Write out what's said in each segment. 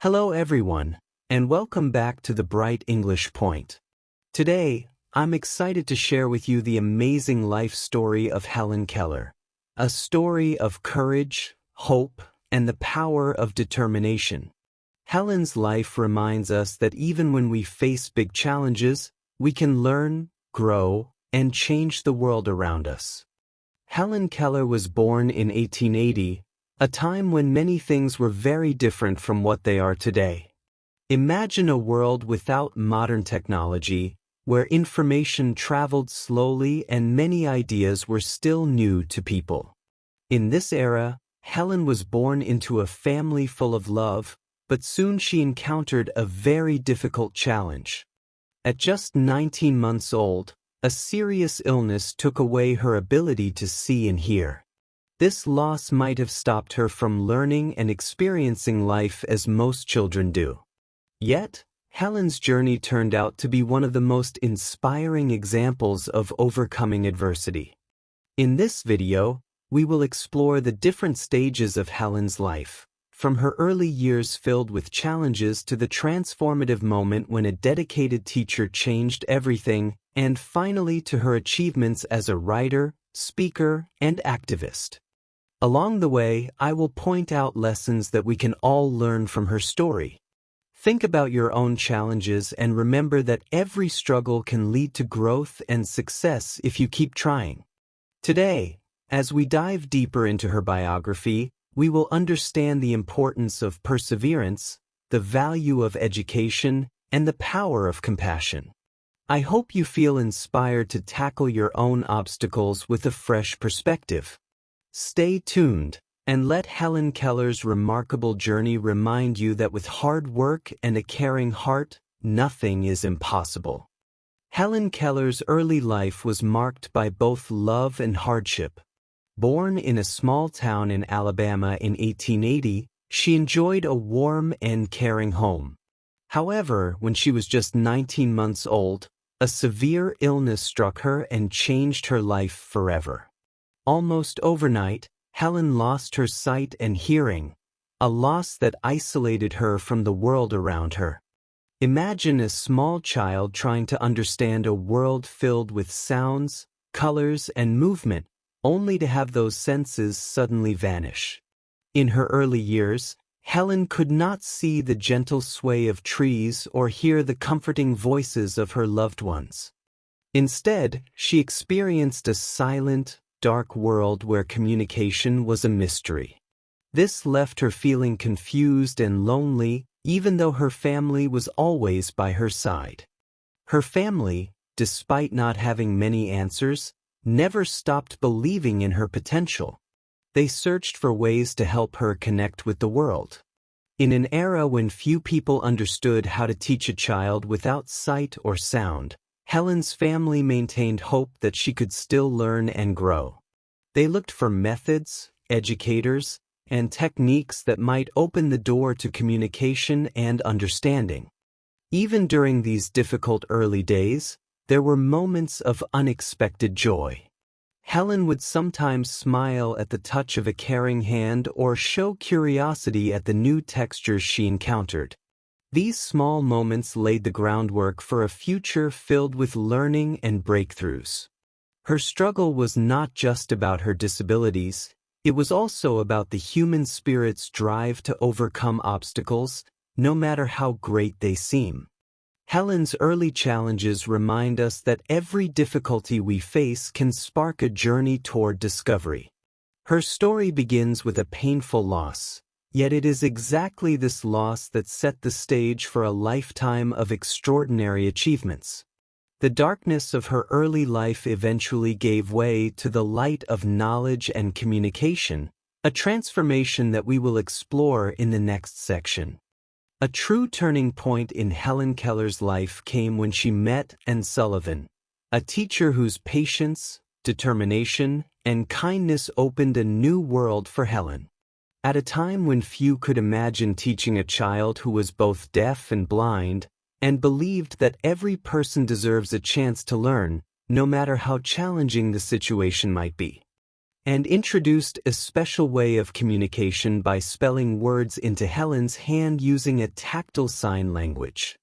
Hello everyone, and welcome back to the Bright English Point. Today, I'm excited to share with you the amazing life story of Helen Keller, a story of courage, hope, and the power of determination. Helen's life reminds us that even when we face big challenges, we can learn, grow, and change the world around us. Helen Keller was born in 1880, a time when many things were very different from what they are today. Imagine a world without modern technology, where information traveled slowly and many ideas were still new to people. In this era, Helen was born into a family full of love, but soon she encountered a very difficult challenge. At just 19 months old, a serious illness took away her ability to see and hear. This loss might have stopped her from learning and experiencing life as most children do. Yet, Helen's journey turned out to be one of the most inspiring examples of overcoming adversity. In this video, we will explore the different stages of Helen's life, from her early years filled with challenges to the transformative moment when a dedicated teacher changed everything, and finally to her achievements as a writer, speaker, and activist. Along the way, I will point out lessons that we can all learn from her story. Think about your own challenges and remember that every struggle can lead to growth and success if you keep trying. Today, as we dive deeper into her biography, we will understand the importance of perseverance, the value of education, and the power of compassion. I hope you feel inspired to tackle your own obstacles with a fresh perspective. Stay tuned, and let Helen Keller's remarkable journey remind you that with hard work and a caring heart, nothing is impossible. Helen Keller's early life was marked by both love and hardship. Born in a small town in Alabama in 1880, she enjoyed a warm and caring home. However, when she was just 19 months old, a severe illness struck her and changed her life forever. Almost overnight, Helen lost her sight and hearing, a loss that isolated her from the world around her. Imagine a small child trying to understand a world filled with sounds, colors, and movement, only to have those senses suddenly vanish. In her early years, Helen could not see the gentle sway of trees or hear the comforting voices of her loved ones. Instead, she experienced a silent, dark world where communication was a mystery. This left her feeling confused and lonely, even though her family was always by her side. Her family, despite not having many answers, never stopped believing in her potential. They searched for ways to help her connect with the world. In an era when few people understood how to teach a child without sight or sound, Helen's family maintained hope that she could still learn and grow. They looked for methods, educators, and techniques that might open the door to communication and understanding. Even during these difficult early days, there were moments of unexpected joy. Helen would sometimes smile at the touch of a caring hand or show curiosity at the new textures she encountered. These small moments laid the groundwork for a future filled with learning and breakthroughs. Her struggle was not just about her disabilities, it was also about the human spirit's drive to overcome obstacles, no matter how great they seem. Helen's early challenges remind us that every difficulty we face can spark a journey toward discovery. Her story begins with a painful loss. Yet it is exactly this loss that set the stage for a lifetime of extraordinary achievements. The darkness of her early life eventually gave way to the light of knowledge and communication, a transformation that we will explore in the next section. A true turning point in Helen Keller's life came when she met Sullivan, a teacher whose patience, determination, and kindness opened a new world for Helen. At a time when few could imagine teaching a child who was both deaf and blind, and believed that every person deserves a chance to learn, no matter how challenging the situation might be. and introduced a special way of communication by spelling words into Helen's hand using a tactile sign language.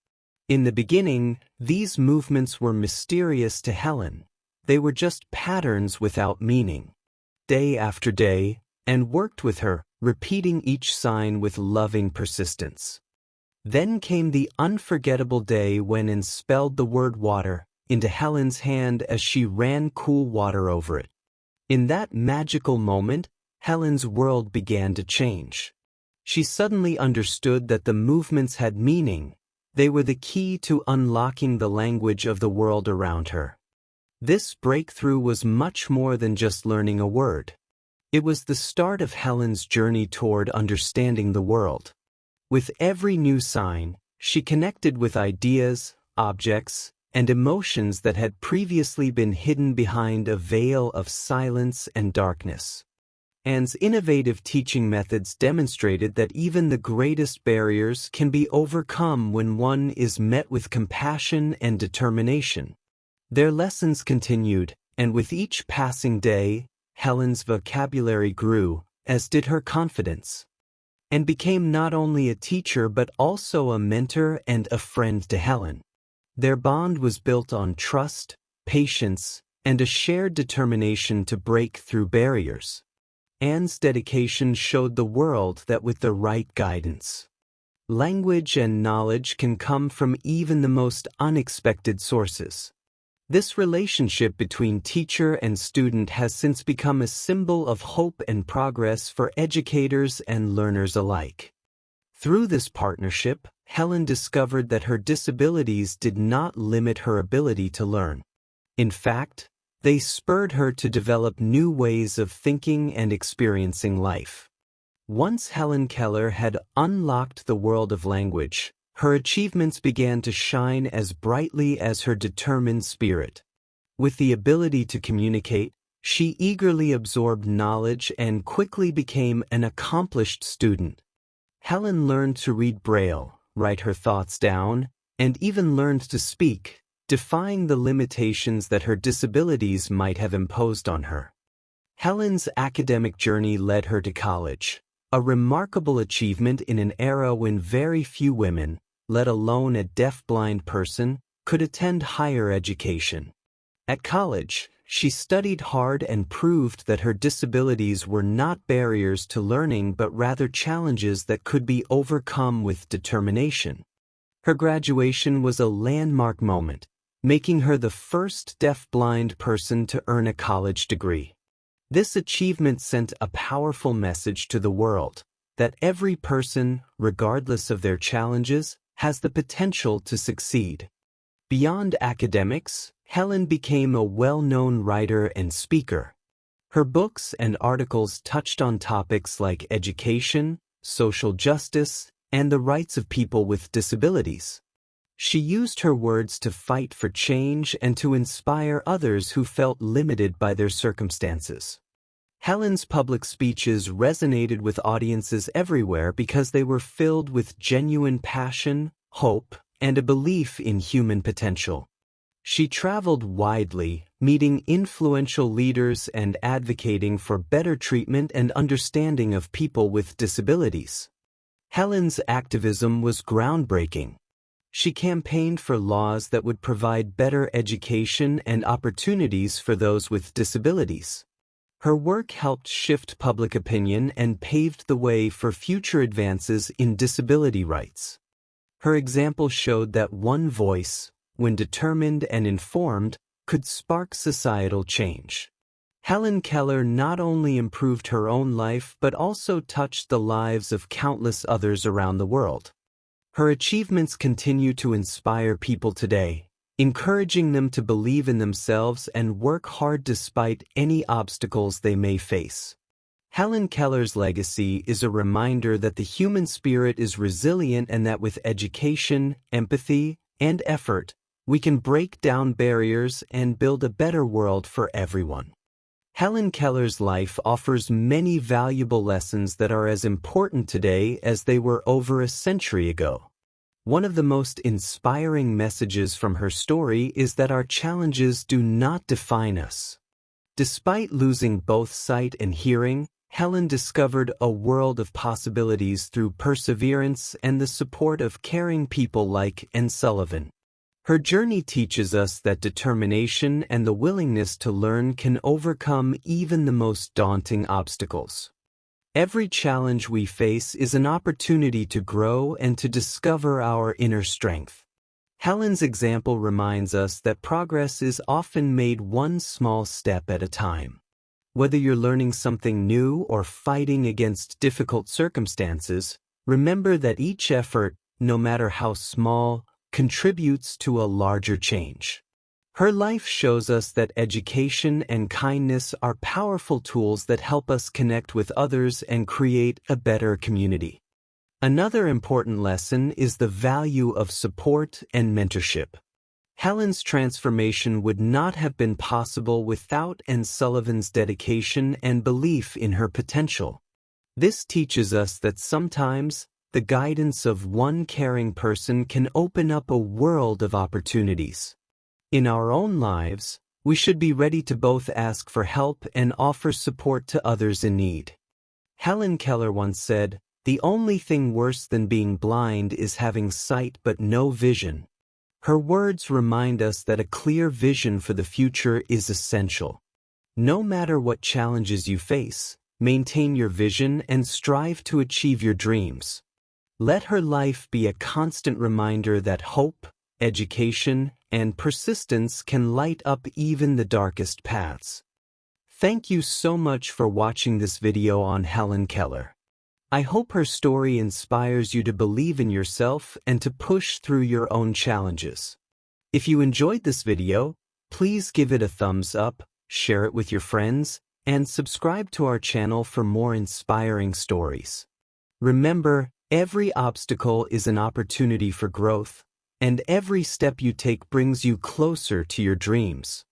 In the beginning, these movements were mysterious to Helen. They were just patterns without meaning. Day after day, and worked with her, repeating each sign with loving persistence. Then came the unforgettable day when Anne spelled the word water into Helen's hand as she ran cool water over it. In that magical moment, Helen's world began to change. She suddenly understood that the movements had meaning. They were the key to unlocking the language of the world around her. This breakthrough was much more than just learning a word. It was the start of Helen's journey toward understanding the world. With every new sign, she connected with ideas, objects, and emotions that had previously been hidden behind a veil of silence and darkness. Anne's innovative teaching methods demonstrated that even the greatest barriers can be overcome when one is met with compassion and determination. Their lessons continued, and with each passing day, Helen's vocabulary grew, as did her confidence, and became not only a teacher but also a mentor and a friend to Helen. Their bond was built on trust, patience, and a shared determination to break through barriers. Anne's dedication showed the world that with the right guidance, language and knowledge can come from even the most unexpected sources. This relationship between teacher and student has since become a symbol of hope and progress for educators and learners alike. Through this partnership, Helen discovered that her disabilities did not limit her ability to learn. In fact, they spurred her to develop new ways of thinking and experiencing life. Once Helen Keller had unlocked the world of language, her achievements began to shine as brightly as her determined spirit. With the ability to communicate, she eagerly absorbed knowledge and quickly became an accomplished student. Helen learned to read Braille, write her thoughts down, and even learned to speak, defying the limitations that her disabilities might have imposed on her. Helen's academic journey led her to college, a remarkable achievement in an era when very few women, let alone a deaf-blind person, could attend higher education. At college, she studied hard and proved that her disabilities were not barriers to learning but rather challenges that could be overcome with determination. Her graduation was a landmark moment, making her the first deaf-blind person to earn a college degree. This achievement sent a powerful message to the world that every person, regardless of their challenges, has the potential to succeed. Beyond academics, Helen became a well-known writer and speaker. Her books and articles touched on topics like education, social justice, and the rights of people with disabilities. She used her words to fight for change and to inspire others who felt limited by their circumstances. Helen's public speeches resonated with audiences everywhere because they were filled with genuine passion, hope, and a belief in human potential. She traveled widely, meeting influential leaders and advocating for better treatment and understanding of people with disabilities. Helen's activism was groundbreaking. She campaigned for laws that would provide better education and opportunities for those with disabilities. Her work helped shift public opinion and paved the way for future advances in disability rights. Her example showed that one voice, when determined and informed, could spark societal change. Helen Keller not only improved her own life but also touched the lives of countless others around the world. Her achievements continue to inspire people today, encouraging them to believe in themselves and work hard despite any obstacles they may face. Helen Keller's legacy is a reminder that the human spirit is resilient and that with education, empathy, and effort, we can break down barriers and build a better world for everyone. Helen Keller's life offers many valuable lessons that are as important today as they were over a century ago. One of the most inspiring messages from her story is that our challenges do not define us. Despite losing both sight and hearing, Helen discovered a world of possibilities through perseverance and the support of caring people like Sullivan. Her journey teaches us that determination and the willingness to learn can overcome even the most daunting obstacles. Every challenge we face is an opportunity to grow and to discover our inner strength. Helen's example reminds us that progress is often made one small step at a time. Whether you're learning something new or fighting against difficult circumstances, remember that each effort, no matter how small, contributes to a larger change. Her life shows us that education and kindness are powerful tools that help us connect with others and create a better community. Another important lesson is the value of support and mentorship. Helen's transformation would not have been possible without Sullivan's dedication and belief in her potential. This teaches us that sometimes the guidance of one caring person can open up a world of opportunities. In our own lives, we should be ready to both ask for help and offer support to others in need. Helen Keller once said, "The only thing worse than being blind is having sight but no vision." Her words remind us that a clear vision for the future is essential. No matter what challenges you face, maintain your vision and strive to achieve your dreams. Let her life be a constant reminder that hope, education, and persistence can light up even the darkest paths. Thank you so much for watching this video on Helen Keller. I hope her story inspires you to believe in yourself and to push through your own challenges. If you enjoyed this video, please give it a thumbs up, share it with your friends, and subscribe to our channel for more inspiring stories. Remember, every obstacle is an opportunity for growth, and every step you take brings you closer to your dreams.